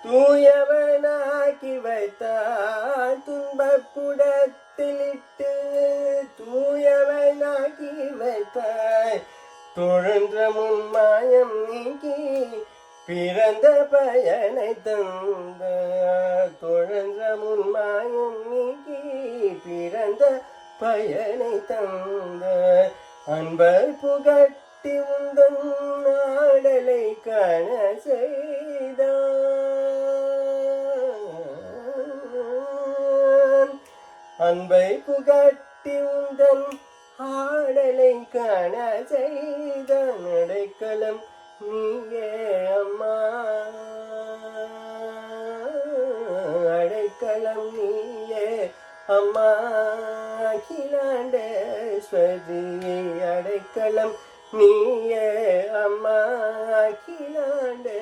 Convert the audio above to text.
தூயவனாக்கி வைத்தாய் துன்பப்புடத்திலிட்டு தூயவனாக்கி வைத்தாய் தொழன்ற முன்மாயம் நீக்கி பிறந்த பயனை தந்த தொழன்ற முன்மாயம் நீக்கி பிறந்த பயனை தந்த அன்பர் புகட்டி உந்தன் நாடலை காண செய்தான் அன்பை புகட்டி உந்தன் ஆடலை காண செய்தான் அடைக்கலம் நீயே அம்மா அடைக்கலம் நீயே அம்மா அகிலாண்டேஸ்வரி அடைக்கலம் நீயே அம்மா அகிலாண்டே